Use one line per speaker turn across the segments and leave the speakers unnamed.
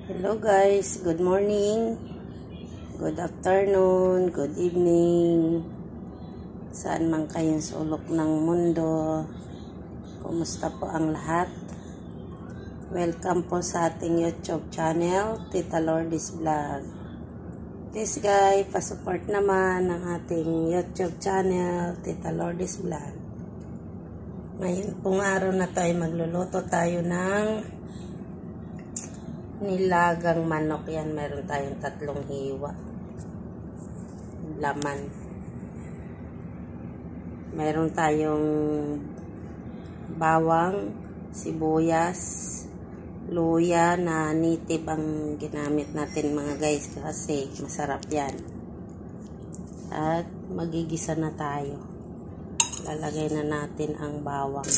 Hello guys, good morning, good afternoon, good evening. Saan man kayong sulok ng mundo, kumusta po ang lahat? Welcome po sa ating YouTube channel, Tita Lourdes Vlog. Please guys, pasupport naman ang ating YouTube channel, Tita Lourdes Vlog. Ngayon pong araw na tayo magluluto tayo ng nilagang manok. Yan, meron tayong 3 hiwa laman. Meron tayong bawang, sibuyas, luya na native ang ginamit natin mga guys kasi masarap yan. At magigisa na tayo. Lalagay na natin ang bawang.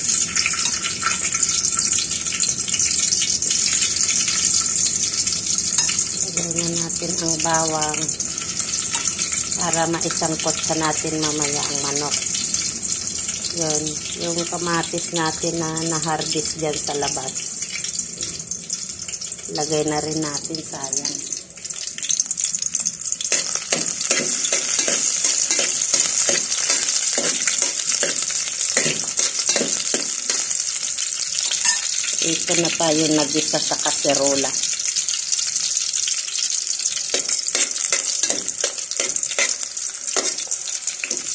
Lagyan natin ang bawang para maisangkot sa natin mamaya ang manok. Yun, yung kamatis natin na na-harvest dyan sa labas. Lagay na rin natin, sayang. Ito na tayo nagisa sa kaserola.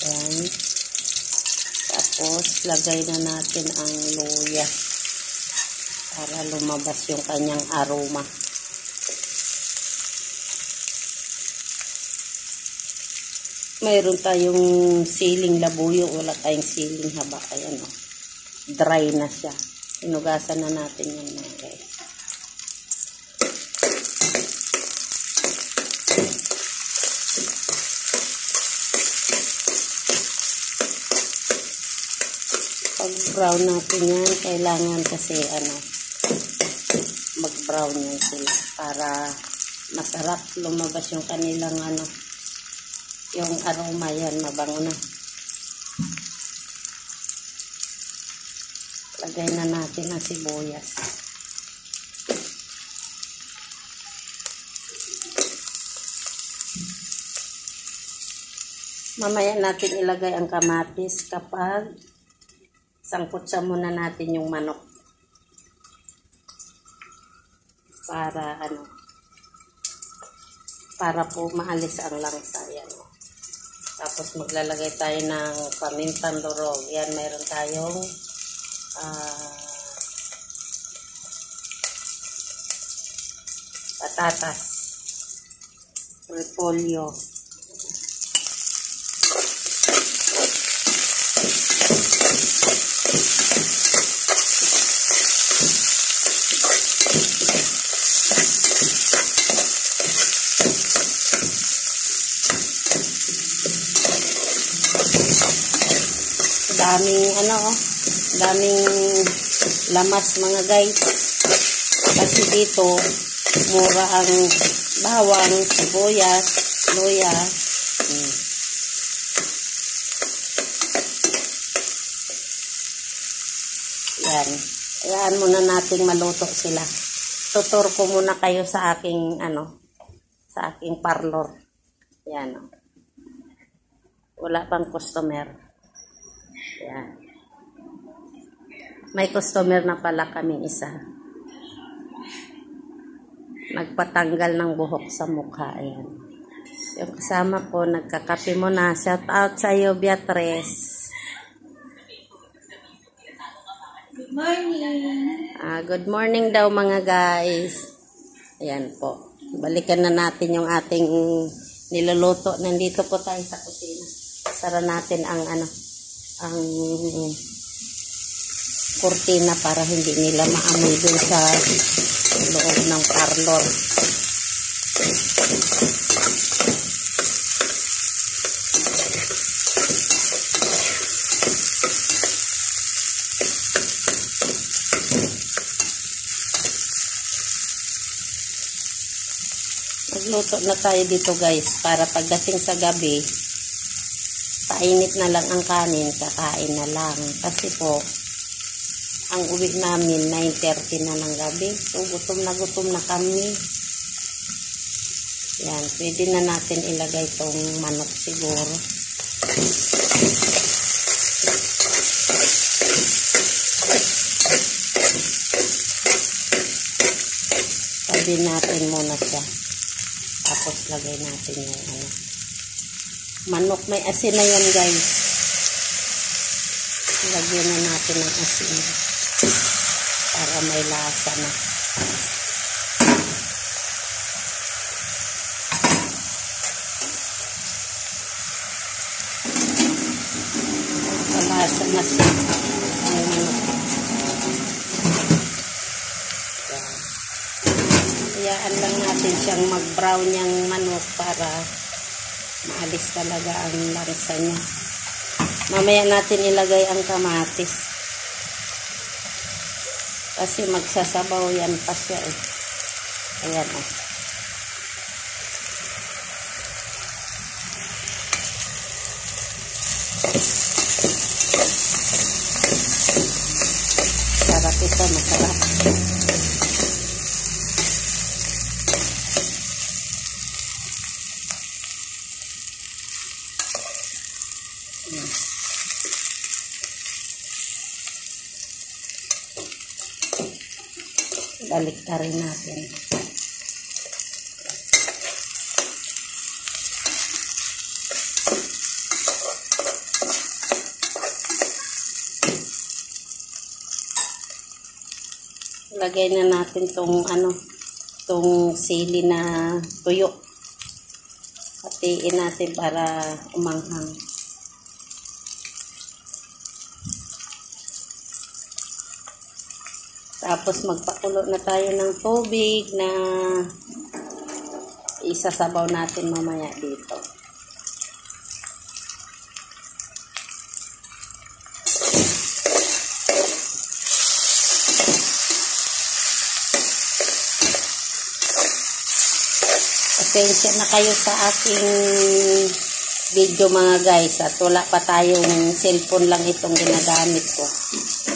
Yan. Tapos, lagay na natin ang luya para lumabas yung kanyang aroma. Mayroon tayong siling labuyo. Wala tayong siling haba. Ayan o. Dry na siya. Inugasan na natin yan mga guys. Pag-brown natin yan, kailangan kasi mag-brown yan sila para masarap lumabas yung kanilang yung aroma yan, mabango na. Lagay na natin ang sibuyas. Mamaya natin ilagay ang kamatis kapag sangkutsa muna natin yung manok. Para po maalis ang langsa. Yan. Tapos maglalagay tayo ng pamintang durog. Yan, mayroon tayong patatas, repolyo, daming lamas mga guys. Kasi dito mura ang bawang, sibuyas, luya. Yan. Ayan muna nating maluto sila. Tutur ko muna kayo sa aking sa aking parlor. Yan. Wala pang customer. Yan. May customer na pala kaming isa. Nagpatanggal ng buhok sa mukha. Ayan. Yung kasama ko, nagkakape mo na. Shout out sa iyo, Beatrice.
Good morning.
Good morning daw mga guys. Ayan po. Balikan na natin yung ating niluluto. Nandito po tayo sa kusina. Sara natin ang kurtina para hindi nila maamoy dun sa loob ng parlor. Magluto na tayo dito guys para pagdating sa gabi painit na lang ang kanin, kakain na lang kasi po ang uwi namin 9:30 na ng gabi. So gutom na kami. Yan, pwede na natin ilagay tong manok siguro. Tabi natin muna siya. Tapos lagay natin yung ano. Manok, may asin na yan guys. Lagyan na natin ng asin. Para may lasa na. Malasa na siya. Ang manok. Hayaan lang natin siyang mag-brown yung manok para maalis talaga ang lansa niya. Mamaya natin ilagay ang kamatis. Kasi magsasabaw yan pa siya eh. Ayan o. Sarap ito, masarap. Balik na rin natin. Lagay na natin tong ano, tong sili na tuyo. Hatiin natin para umanghang. Tapos magpakulo na tayo ng tubig na isasabaw natin mamaya dito. Pasensya na kayo sa aking video mga guys at wala pa tayong cellphone lang itong ginagamit ko.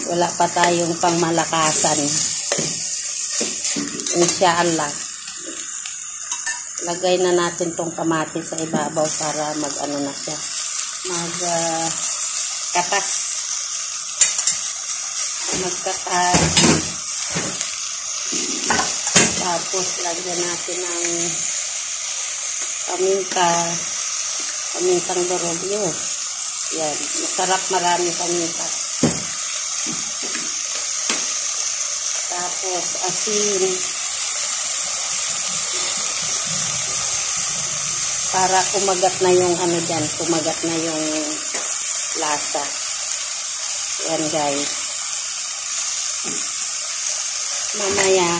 Wala pa tayong pangmalakasan. Inshallah. Lagay na natin tong kamatis sa ibabaw para mag-ano na siya. Katas. Magkatas. Tapos lagyan natin ng paminta. Pamintang dorobyo. Yan. Masarap, marami paminta. Tapos asin para kumagat na yung ano dyan, kumagat na yung lasa. Yan guys. Mamaya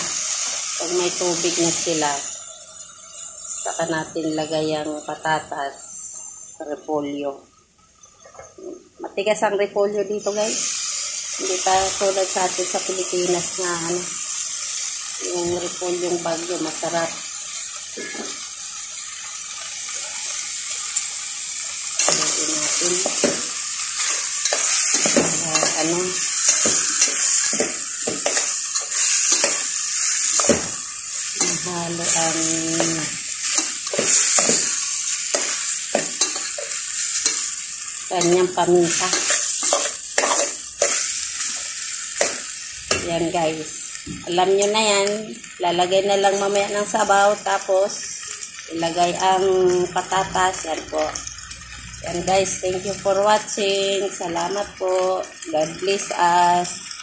pag may tubig na sila saka natin lagay ang patatas, repolyo. Matigas ang repolyo dito guys. Hindi pa tulad sa atin sa Pilipinas na ano, yung repolyong bagyo, masarap. Lagyan natin. Ano, mahalo ang kanyang paminta. Yan guys. Alam nyo na yan. Lalagay na lang mamaya ng sabaw. Tapos, ilagay ang patatas. Yan po. Yan guys. Thank you for watching. Salamat po. God bless us.